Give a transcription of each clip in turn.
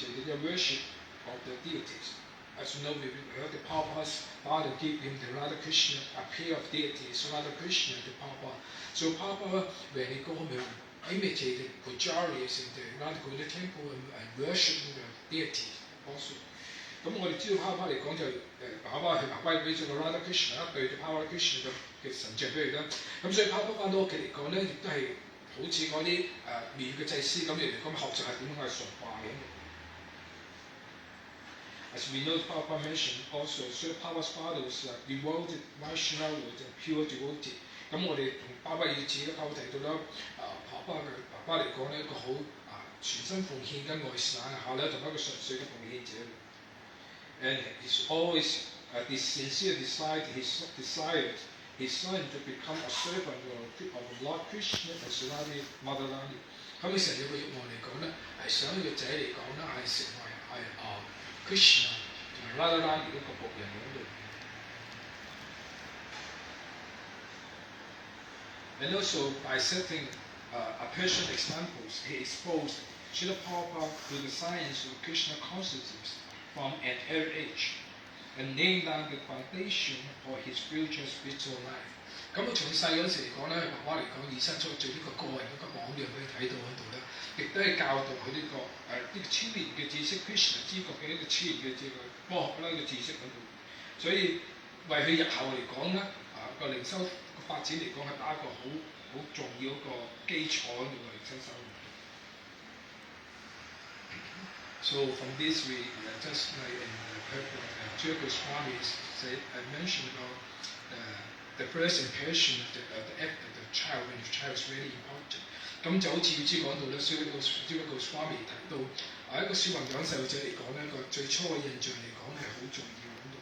imitated the worship of the deities. As you know, we heard the Papa's father give him the Radha Krishna, a pair of deities, Radha Krishna, the Papa. So Papa, when he got home, imitated pujaris in the Radha Govinda temple and worshiping the deities also. 咁我哋知道 Papa 嚟講就Papa 係歸俾咗個 Radha Krishna 對住 Papa Krishna 嘅神像俾佢啦。咁所以 Papa 翻到屋企嚟講咧，亦都係好似嗰啲廟嘅祭司咁嚟咁學習係點樣去崇拜嘅。As we know, Papa mentioned also, so Papa's father was a devoted Vaishnava, was a pure devotee. 咁我哋同爸爸以前都交提到啦，爸爸嚟講咧一個好全身奉獻嘅愛神下咧，同一個純粹嘅奉獻者。And he's always this sincere desired his son to become a servant of Lord Krishna and Radha Mother Rani。咁佢成日個欲望嚟講咧，係想個仔嚟講咧係成為Krishna 同埋 Radha Rani 一個僕人喺度。And also by setting Persian examples, he exposed Srila Prabhupada to the science of Krishna consciousness from an early age and laid down the foundation for his future spiritual life. 咁佢從細嗰陣時嚟講咧，爸爸嚟講以身作做呢個個人一個榜樣俾佢睇到喺度咧，亦都係教導佢呢個超然嘅知識 Krishna 知覺嘅呢個超然嘅知覺科學啦嘅知識喺度，所以為佢日後嚟講咧個靈修個發展嚟講係打一個好重要一個基礎喺度嘅靈修生活。So from this we just like in Turkish Swami said mentioned about the first impression of the child when the child is really important。咁就好似知講到咧，只不過 Swami 提到一個小朋友細路仔嚟講咧，個最初嘅印象嚟講係好重要喺度。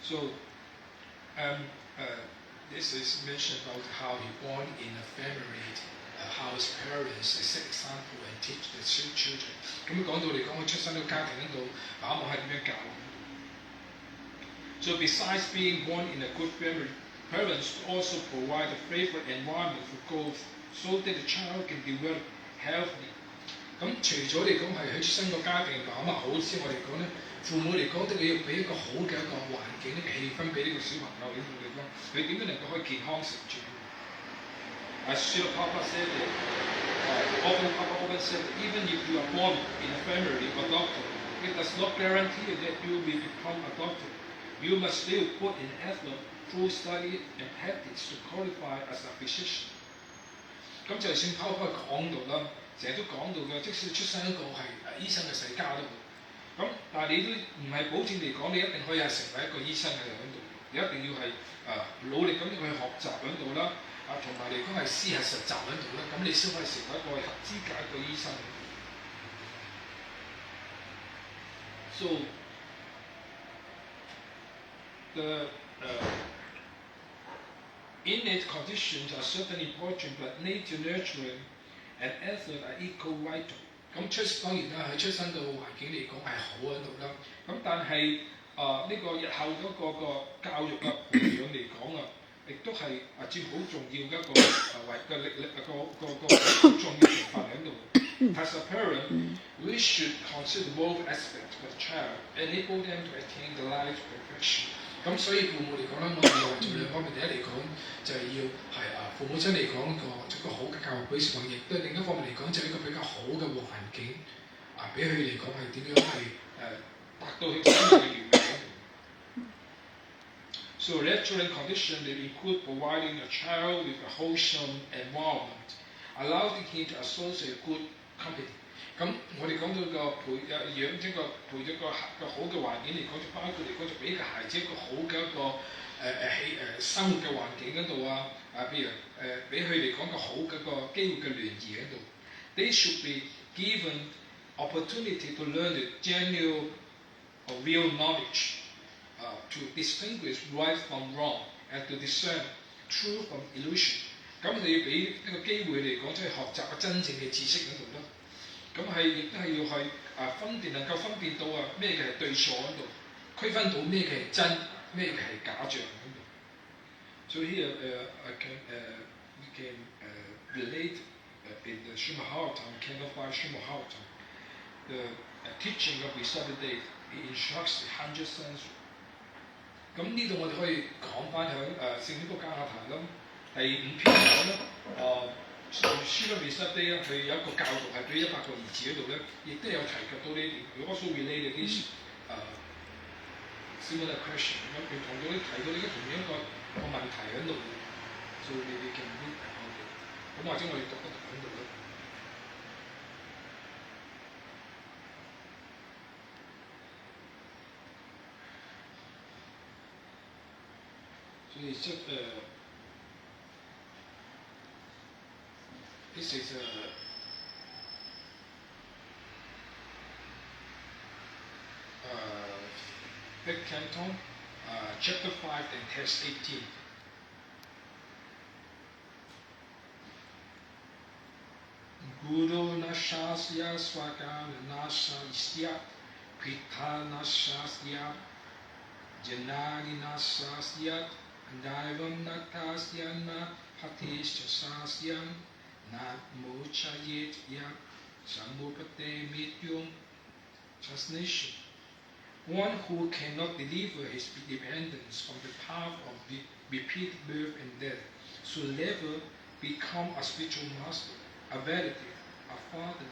So this is mentioned about how he born in a family。how his parents set example and teach the children。咁講到嚟講，佢出生喺家庭嗰度，爸爸係點樣教 ？So besides being born in a good family, parents also provide a favorable environment for growth, so that the child can develop healthy。咁除咗嚟講係佢出生個家庭爸爸好之外嚟講咧，父母嚟講都要俾一個好嘅一個環境、呢個氣氛俾呢個小朋友呢個地方，佢點樣能夠可以健康成長？ As Srila Prabhupada said, Papa said, even if you are born in a family of a doctor, it does not guarantee that you will become a doctor. You must still put in effort through study and practice to qualify as a physician。咁就算 Papa 講到啦，成日都講到嘅，即使出生一個係醫生嘅世家都好，咁但係你都唔係保證嚟講，你一定可以係成為一個醫生嘅喺度，你一定要係努力咁去學習喺度啦。同埋嚟講係師係實習喺度啦，咁你先可以成為一個合資格嘅醫生。So the innate conditions are certainly important, but nature, nurturing and effort are equal vital。咁當然啦，喺出生嘅環境嚟講係好喺度啦。咁但係呢個日後嗰個教育啊培養嚟講啊。亦都係佔好重要嘅一個嘅力個重要成分喺度。As a parent, we should consider both aspects of the child, enable them to attain the life perfection。咁所以父母嚟講咧，我哋要做兩方面，第一嚟講就係要係父母親嚟講一個好嘅教育俾小朋友，亦都另一方面嚟講就係一個比較好嘅環境俾佢嚟講係點樣係達到佢生命嘅願景。So nurturing conditions will include providing a child with a wholesome environment, allowing him to associate good company。咁我哋講到個培養一個好嘅環境嚟講，就包括嚟講就俾個孩子一個好嘅一個生活嘅環境嗰度譬如俾佢嚟講個好嘅個機會嘅聯誼喺度。They should be given opportunity to learn the genuine or real knowledge。to distinguish right from wrong and to discern truth from illusion。咁你要俾一個機會嚟講，即係學習個真正嘅知識喺度咯。咁亦都係要去能夠分辨到咩嘅係對錯喺度，區分到咩嘅係真，咩嘅係假象喺度。So here we can relate in the Srimad Bhagavatam, Canto 5 Srimad Bhagavatam. teaching of resuscitate, he instructs the 100th century。咁呢度我哋可以講翻響聖經福音加拉太啦，第5篇講咧書嘅 resuscitate 咧，佢有一個教導係俾100個兒子嗰度咧，亦都有提及到呢點。佢 also related this similar question， 咁佢同到提到呢個同樣一個問題喺度，所以你見唔見咁或者我哋讀一讀喺度咧。所以this is Big Canton, chapter 5 and text 18. Guru Nashasya Swagana Nashasya Pita Nashasya Janagi Nashasya Daivam Natasyana Hatishasya Namochayet Yat Samupate Mityum. Translation: one who cannot deliver his dependence from the path of repeated birth and death should never become a spiritual master, a relative, a father,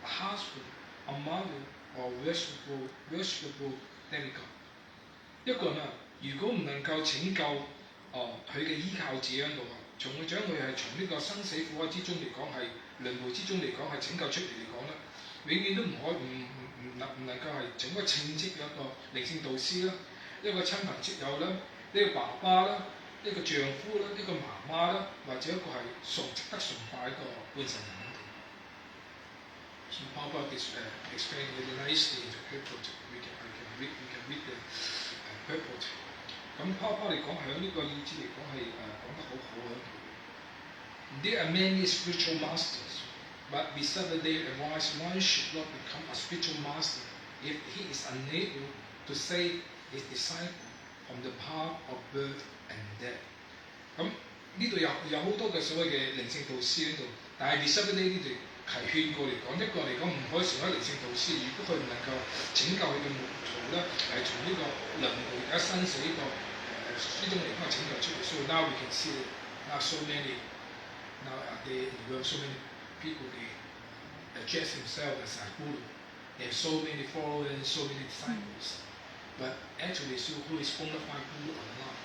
a husband, a mother, or worshipful demigod。一個人如果唔能夠拯救佢嘅依靠者喺度將佢係從呢個生死苦海之中嚟講係輪迴之中嚟講係拯救出嚟嚟講咧，永遠都唔能夠係整個稱職嘅一個靈性導師啦，一個親朋戚友啦，呢個爸爸啦，呢個丈夫啦，呢個媽媽啦，或者一個係值得崇拜一個半神人喺度。So Papa explained really nicely the purport. We can read the purport. 咁 Papa 嚟講喺呢個意志嚟講係講得好好喺度。There are many spiritual masters, but beside they advise one should not become a spiritual master if he is unable to save his disciple from the path of birth and death。咁呢度有好多嘅所謂嘅靈性導師喺度，但係 beside 呢度係勸過嚟講，一個嚟講唔可以成為靈性導師，如果佢唔能夠拯救佢嘅門徒咧，係從呢個輪迴而家生死呢個呢種嚟講係拯救出嚟。So now we can see that now so many now they so many people they address themselves as a guru. They have so many followers, so many disciples. But actually, so who is bona fide guru or not?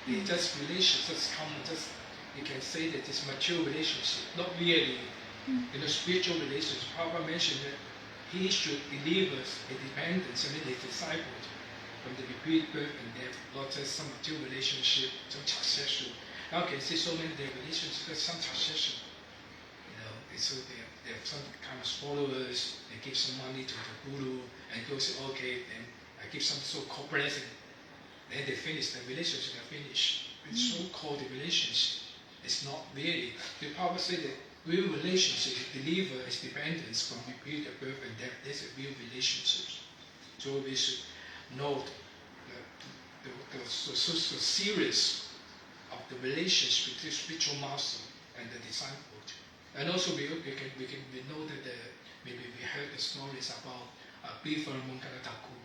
They just relations, just common, just you can say that it's mature relationship, not really spiritual relationship. Papa mentioned that he should deliver a dependence and his disciples from the repeated birth and death, not just some mature relationship, some succession. Now you can see so many relationships, some succession. So they have some kind of followers, they give some money to the guru and go say, okay, then I give some so-called blessing. Then they finish, the relationship is finished. It's so-called the relationship. It's not really. The Papa said that real relationship deliver its dependence from repeated birth and death. That's a real relationship. So we should know the series of the relationship between spiritual master and the disciple. And also we know that maybe we heard the stories about Bifa Munkanataku.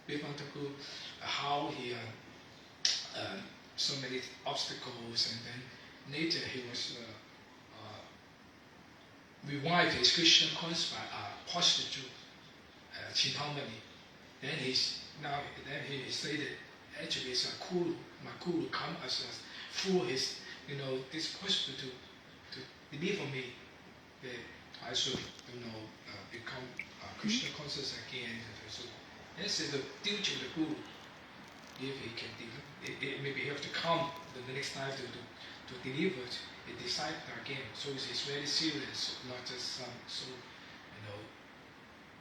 Bifa Taku, how he so many obstacles, and then later he was revived his Christian cause by a prostitute, Chintamani. Then he said that actually it's a guru, my guru come as through his this prostitute to deliver me that I should become Christian conscious again. So that's the duty of the guru. If he can maybe he have to come the next time to deliver a disciple again. So it's very serious, not just so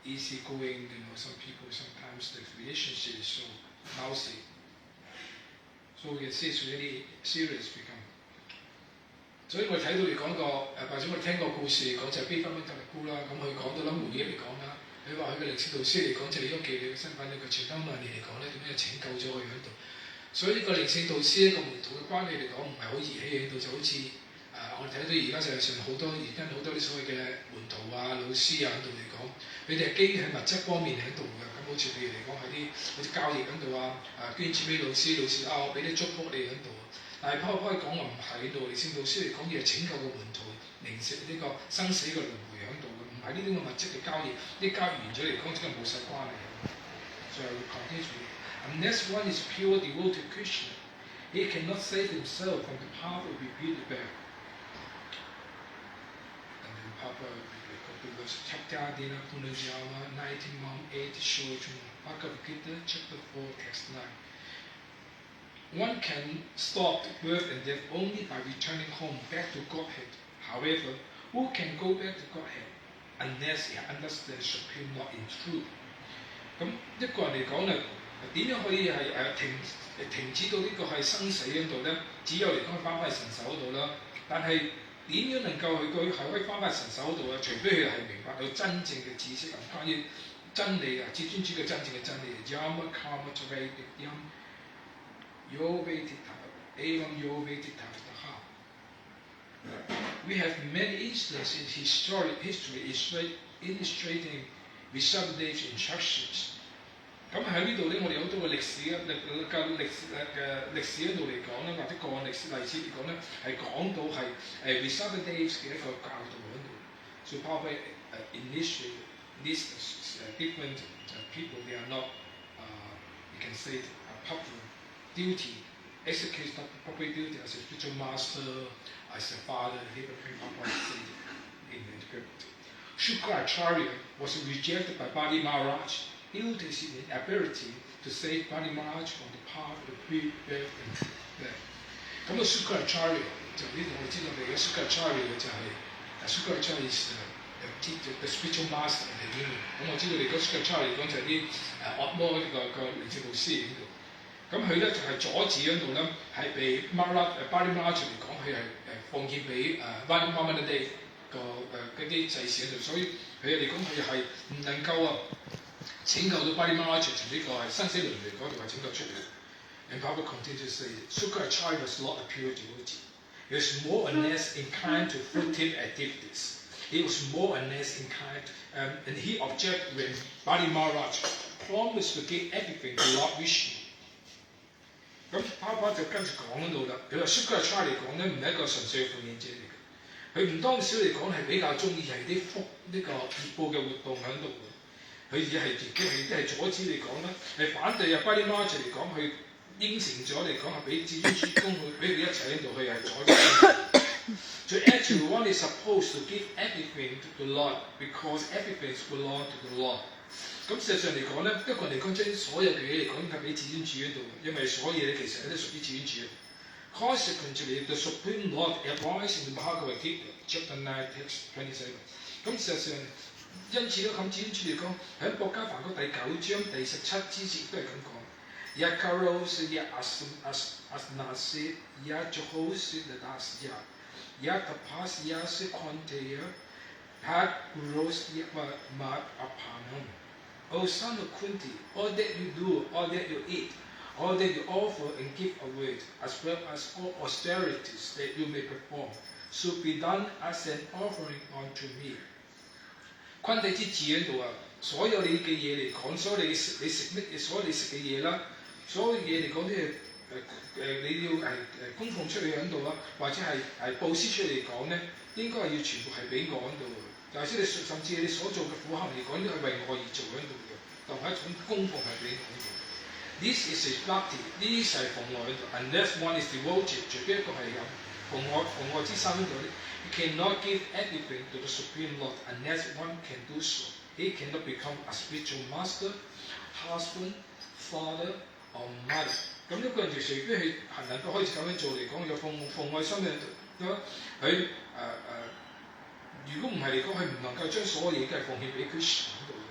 easy going. Some people sometimes the relationship is so lousy. So we can see it's really serious become. 所以我睇到你講過或者我聽過故事講就係悲分温特力姑啦，咁佢講到諗回憶嚟講啦，佢話佢嘅靈性導師嚟講，就係用妓女嘅身份，你個全心愛你嚟講咧，點樣拯救咗佢喺度？所以呢個靈性導師一個門徒嘅關係嚟講，唔係好兒戲喺度，就好似我哋睇到而家世界上好多啲所謂嘅門徒啊、老師啊喺度嚟講，佢哋係基於喺物質方面喺度嘅。咁好似譬如嚟講係啲好似交易喺度啊，捐錢俾老師我俾啲祝福你喺度。但係拋開講話唔喺度，嚟先老師嚟講要拯救個門徒，靈食呢個生死嘅輪迴喺度嘅，唔係呢啲咁嘅物質嘅交易。啲交易完咗嚟講，真係冇晒關係。So continue. Unless one is pure devoted Christian, he cannot save himself from the path of repeated birth. Papa Chapter 19:8 shows Bhagavad Gita chapter 4 text 9. One can stop birth and death only by returning home back to Godhead. However, who can go back to Godhead unless he understands Supreme Lord in truth? 咁一個人嚟講咧，點樣可以係停止到呢個係生死嗰度咧？只有嚟講翻返去神手嗰度啦。但係點樣能夠佢係可以翻返神手嗰度啊？除非佢係明白到真正嘅知識啊，關於真理啊，至尊主嘅真正嘅真理。Yama Kama Tavayam Yovetita Evam Yovetita Taha. We have many instances in history illustrating Visuddhadeva's instructions. 咁喺呢度咧，我哋有好多嘅歷史歷史嗰度嚟講咧，或者個案歷史例子嚟講咧，係講到係Visuddhadeva嘅一個教導喺度。So probably initially these different people, they are not you can say popular duty, execute proper duty as a spiritual master, as a father, he became Papa said in the script. Shukracharya was rejected by Bali Maharaj due to his inability to save Bali Maharaj from the path of rebirth and death. 咁個 Shukracharya 就呢度我知道你嘅 Shukracharya 就係 Shukracharya is the spiritual master 嚟嘅。咁我知道你嗰 Shukracharya 嚟講就係啲惡魔呢個靈性導師喺度。咁佢咧就係阻止嗰度咧係被 Bali Maharaj 嚟講，佢係奉獻俾Bali Maharaj 嗰啲祭祀喺度，所以佢嚟講佢係唔能夠拯救到 Bali Maharaj 從呢個係生死輪迴嗰度係拯救出嚟。And Papa continues to say, Shukracharya was not a pure devotee. He was more or less inclined to fruitive activities. He was more or less inclined, and he objected when Bali Maharaj promised to give everything to Lord Vishnu. 咁 Papa 就跟住講嗰度啦，佢話 Shukracharya 嚟講咧唔係一個純粹嘅奉獻者嚟嘅。佢唔多唔少嚟講係比較中意係啲福呢個業報嘅活動喺度嘅，佢而係自己係阻止嚟講咧，係反對啊 Bali Maharaj 嚟講，佢應承咗嚟講係俾至尊主公佢俾佢一齊喺度，佢係阻止。So actually one is supposed to give everything to the Lord because everything belongs to the Lord。咁事實上嚟講咧，一個人嚟講將所有嘅嘢嚟講應該俾至尊主喺度，因為所有嘢其實都屬於至尊主。Consequently, the Supreme Lord advised in the Bhagavad Gita, chapter 9, text 27. 咁事實上，因此咧，咁至尊主嚟講，喺國家梵歌第9章第17之節都係咁講。Yakaros ya asnase ya johos dasya ya tapas ya sequanteya had guros ya mad apanam. O son of Kunti, all that you do, all that you eat, all that you offer and give away, as well as all austerities that you may perform, should be done as an offering unto me。坤地之字喺度啊，所有你嘅嘢嚟講，所有你食乜嘢，所有你食嘅嘢啦，所有嘢嚟講都係你要係供奉出去喺度啊，或者係佈施出嚟講咧，應該係要全部係俾我喺度。或者你甚至你所做嘅苦行嚟講，都係為我而做喺度嘅，就係一種供奉係俾我喺度。This is reflected，呢啲係奉愛喺度。Unless one is devoted，除非一個係有奉愛之心喺度咧 ，you cannot give everything to the Supreme Lord unless one can do so. He cannot become a spiritual master, husband, father or mother。咁一個人就除非係能夠開始咁樣做嚟講，有奉愛心嘅佢如果唔係嚟講，佢唔能夠將所有嘢都係奉獻俾 Krishna 喺度嘅。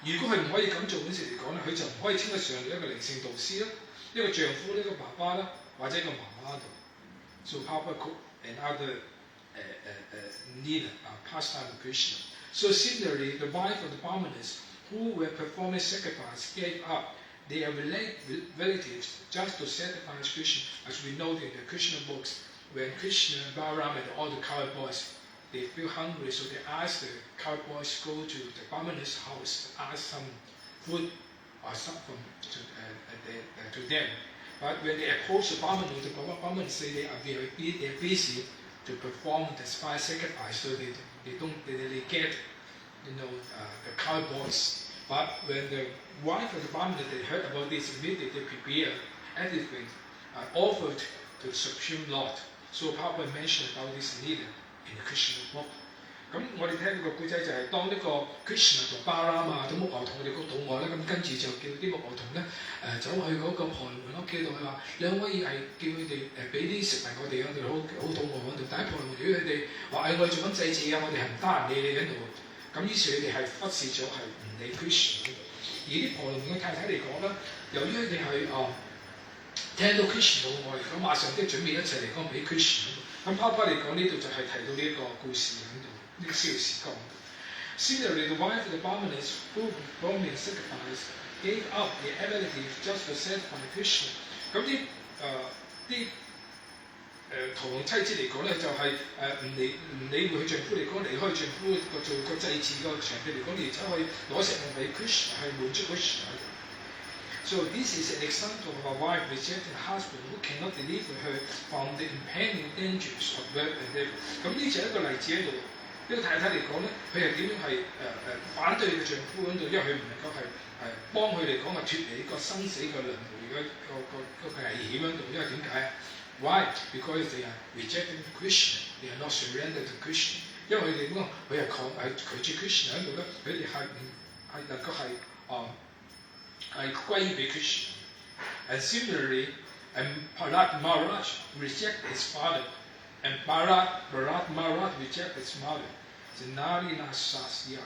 如果佢唔可以咁做嗰時嚟講咧，佢就唔可以稱得上一個靈性導師啦，一個丈夫、一個爸爸啦，或者一個媽媽度。So Papa cook and other leader pastime of Krishna. So similarly, the wife of the Brahmanas who were performing sacrifice gave up their relatives just to sacrifice Krishna, as we know in the Krishna books. when Krishna, Balaram, and all the cowboys they feel hungry, so they ask the cowboys go to the Brahmana's house to ask some food or something to them. But when they approach the Brahmana say they are busy to perform the fire sacrifice, so they don't really get the cowboys. But when the wife of the Brahmana they heard about this, immediately they prepare everything, offered to the Supreme Lord. So Prabhupada mentioned about this leader in the Krishna book. 咁我哋聽個故仔就係當呢個 Krishna 同巴拉嘛啲木牛童佢哋個肚餓咧，咁跟住就叫啲木牛童咧走去嗰個婆羅門屋企度，佢話兩位係叫佢哋俾啲食物我哋，我哋好肚餓喺度。但係婆羅門如果佢哋話我哋做緊祭祀啊，我哋係唔得閒理你喺度。咁於是佢哋係忽視咗係唔理 Krishna 嗰度。而啲婆羅門嘅太太嚟講咧，由於佢哋係聽到 Krishna 肚餓嚟講，馬上都準備一齊嚟講俾 Krishna。咁拋開嚟講呢度就係提到呢一個故事喺度。呢個消時講。Similarly, the wife of the Brahmanas who performed the sacrifice gave up the ability just to satisfy Krishna. 咁啲屠龍妻子嚟講咧，就係唔理會佢丈夫嚟講，離開丈夫做個祭祀個場地嚟講，而走去攞食物俾 Krishna 係滿足 Krishna。So this is an example of a wife rejecting a husband who cannot deliver her from the impending dangers of birth and death. 咁呢就係一個例子喺度。呢個太太嚟講咧，佢係點樣係反對佢丈夫喺度，因為佢唔能夠係幫佢嚟講係脱離個生死嘅輪迴個危險喺度，因為點解啊 ？Why? Because they are rejecting Krishna, they are not surrendered to Krishna。因為佢哋講佢係拒絕 Krishna 喺度咧，佢哋係能夠係歸俾 Krishna。And similarly, Prahlad Maharaj reject his father. And Bharat Maharaj rejected his mother, Janarina Sasya。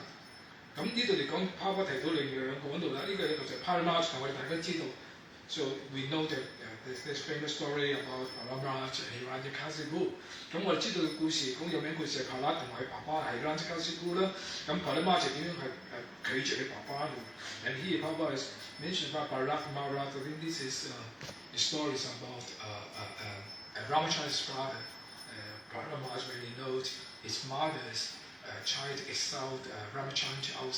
咁呢度嚟講，拋不提到另兩個嗰度啦。呢個就係 Bharat， 我哋大家知道。So we know that this famous story about Bharat and Hiranyakasipu。咁我哋知道嘅故事，講有名故事係 Bharat 同埋佢爸爸係 Hiranyakasipu 啦。咁 Bharat 就點樣係拒絕佢爸爸嘅 ？And here Bharat is mentioned about Bharat Maharaj. I think this is the stories about Ramachandra's father. Maharaj, when he knows his mother's child exiled Ramachandra out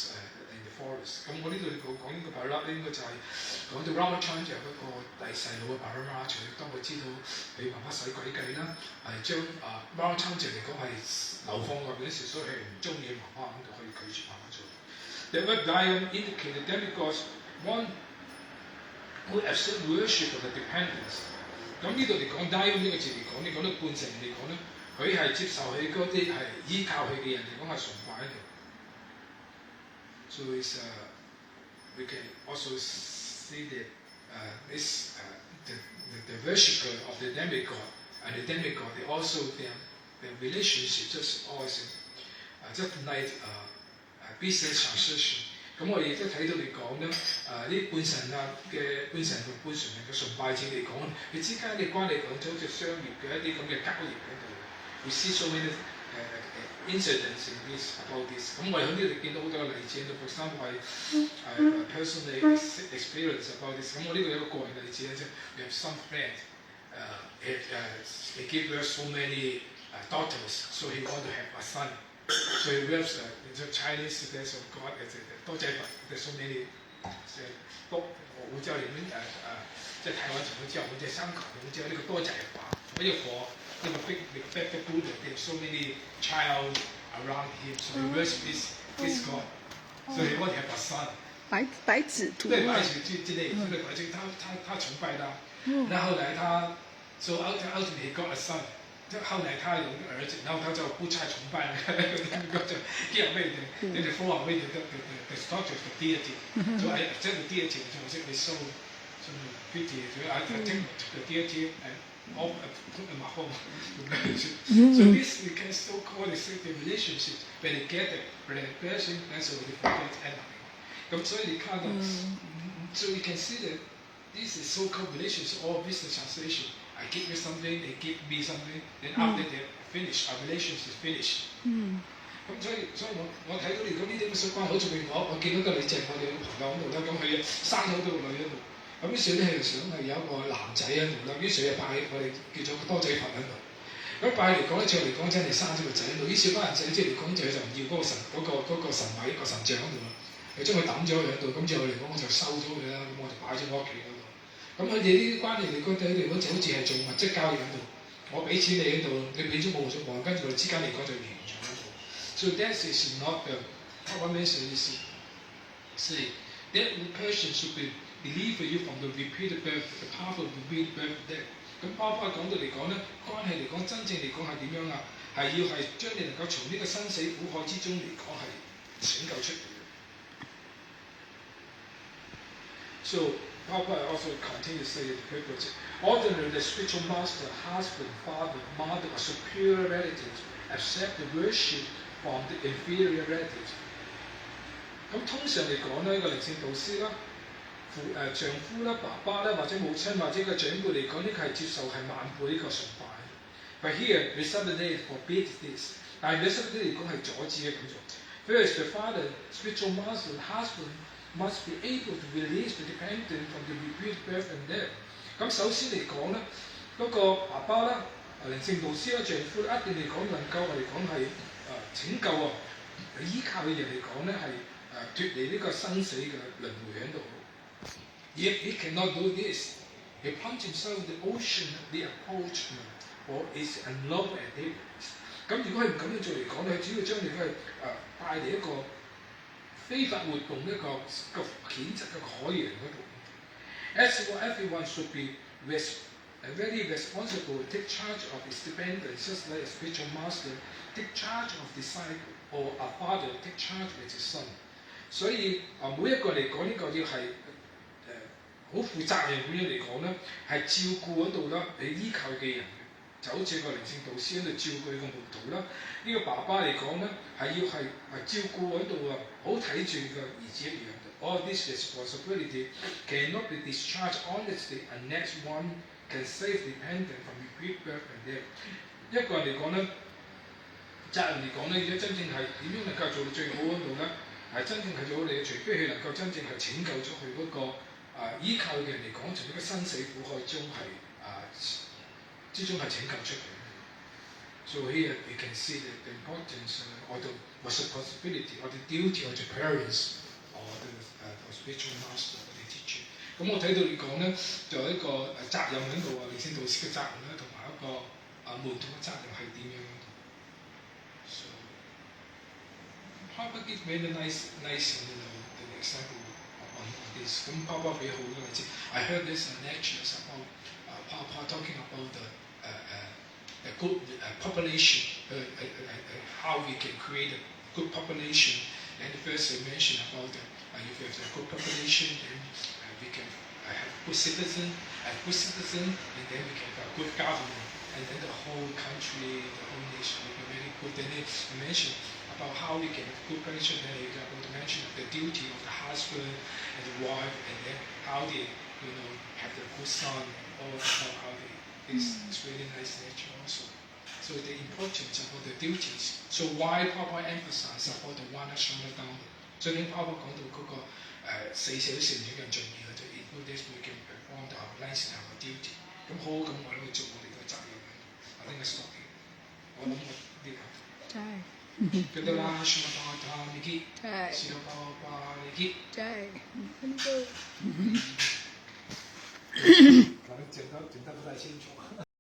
in the forest。咁我呢度講呢個 Bharat 咧，應該就係講到 Ramachandra 嗰個第細佬嘅 Bharat， 當佢知道佢爸爸使鬼計啦，係將Ramachandra嚟講係流放落嗰時，所以係唔中意媽媽，咁就可以拒絕媽媽做。The word Dayam indicated demigods one who accept worship of the dependence。咁呢度嚟講 Dayam 呢個字嚟講，你講到半成嚟講咧。佢係接受佢嗰啲係依靠佢嘅人嚟講係崇拜喺度。So it's, we can also see that the worshipper of the demigod and the demigod, they also their relationship just always just like business transaction。咁我哋亦都睇到嚟講咧，啲半神嘅半神同半神人嘅崇拜者嚟講，佢之間嘅關係講就好似商業嘅一啲咁嘅交易喺度。We see so many incidents in this about this。咁我哋喺呢度見到好多個例子，for example 係personally experience about this。咁我呢個有一個個人例子咧，即係 we have some friend he give us so many daughters, so he want to have a son. So he wears the Chinese there's a god 多仔佛 there's so many 多我知道你們即係台灣就會知道，我哋香港我們知道呢個多仔佛，呢個佛。In a big Buddha, there are so many child around him, so he worships this god. So he want to have a son. 白子图。对，白子图之类，这个白子他崇拜他，然后来他 so ultimately he got a son。後來他有個兒子，然後他就不再崇拜了，就 give away the throw away the structure of the deity. So I accept the deity, so it's so pity. So I take the deity and put in my home to manage it. So this we can still call the sacred relationship. When you get the person, that's already forget anything. 咁所以你看到 so you can see that this is so-called relationship or business translation. I give you something, they give me something, then after they finish, our relationship is finished. 咁所以我睇到如果呢啲咁嘅相關，好似我見到個女仔，我哋朋友喺度啦，咁佢生咗好多個女喺度，咁於是咧佢就想係有一個男仔喺度啦，於是就拜我哋叫做個多仔佛喺度。咁拜嚟講咧，照嚟講真係生咗個仔喺度，於是班人仔即係嚟講就唔要嗰個神位個神像喺度啦，就將佢抌咗喺度。咁之後嚟講我就收咗佢啦，咁我就擺咗我屋企嗰度。咁佢哋呢啲關係嚟講，佢哋好似係做物質交易喺度，我俾錢你喺度，你俾咗冇咗冇，跟住佢之間嚟講就完咗喺度。So that is not the what mention is say that person should be deliver you from the repeated birth, the powerful repeated birth of death。咁包括講到嚟講咧，關係嚟講真正嚟講係點樣啊？係要係將你能夠從呢個生死苦海之中嚟講係拯救出嚟嘅。So Papa also continues to say the purpose. Ordinarily, the spiritual master, husband, father, mother, or superior relatives accept the worship from the inferior relatives。咁通常嚟講咧，個靈性導師啦。丈夫啦、爸爸啦，或者母親或者個長輩嚟講，呢個係接受係萬倍呢個崇拜。But here, Resubedate forbids this。但係 Resubedate 嚟講係阻止嘅咁做。First, the father, spiritual master, husband must be able to release the dependent from the repeated birth and death。咁首先嚟講咧，嗰、個爸爸啦、靈性導師啦、丈夫一定嚟講能夠嚟講係拯救啊，依靠嘅人嚟講咧係脱離呢個生死嘅輪迴喺度。If he cannot do this, he plunges himself in the ocean of the approachment or is unloved and helpless。咁如果係唔咁樣做嚟講咧，主要將你係帶嚟一個非法活動一個譴責嘅海洋嗰度。As for everyone should be very responsible to take charge of his dependents, just like a spiritual master take charge of disciple or a father take charge of his son。所以每一個嚟講呢個要係好負責任咁樣嚟講咧，係照顧嗰度啦，你依靠嘅人，就好似個靈性導師喺度照顧個門徒啦。呢、個爸爸嚟講咧，係要係照顧嗰度啊，好睇住個兒子一樣。All this responsibility cannot be discharged honestly unless one can save dependent from repeat birth and death。一個人嚟講咧，責任嚟講咧，如果真正係點樣能夠做到最好嗰度咧，係真正係做好你嘅，除非佢能夠真正係拯救咗佢嗰個。依靠嘅人嚟講，從呢個生死苦海中之中係拯救出嚟。So here we can see the importance or the responsibility or the duty of the parents or the spiritual master or the teacher。咁我睇到你講咧，就有一個責任喺度啊，靈性導師嘅責任咧，同埋一個門徒嘅責任係點樣喺度。So Papa gives very nice example。咁爸爸俾好多例子。I heard this lectures about Papa talking about the good population, how we can create a good population. And first they mentioned about if we have a good population, then we can have good citizen, and then we can have a good government, and then the whole country, the whole nation will be very good. Then they mentioned about how we can have good population. Then they are going to mention the duty of the husband and the wife, and then how they, have the good son, all how they. It's really nice nature also. So the importance about the duties. So why Papa emphasize about the one shut down? 最緊 Papa 講到嗰個四小成長嘅重要，就 include this we can perform our license our duty。咁好好咁我哋去做我哋嘅責任。I think it's okay。我諗我呢個。係。覺得啦，什麼巴塔尼基，什麼巴尼基，係，很多。可能講得不太清楚。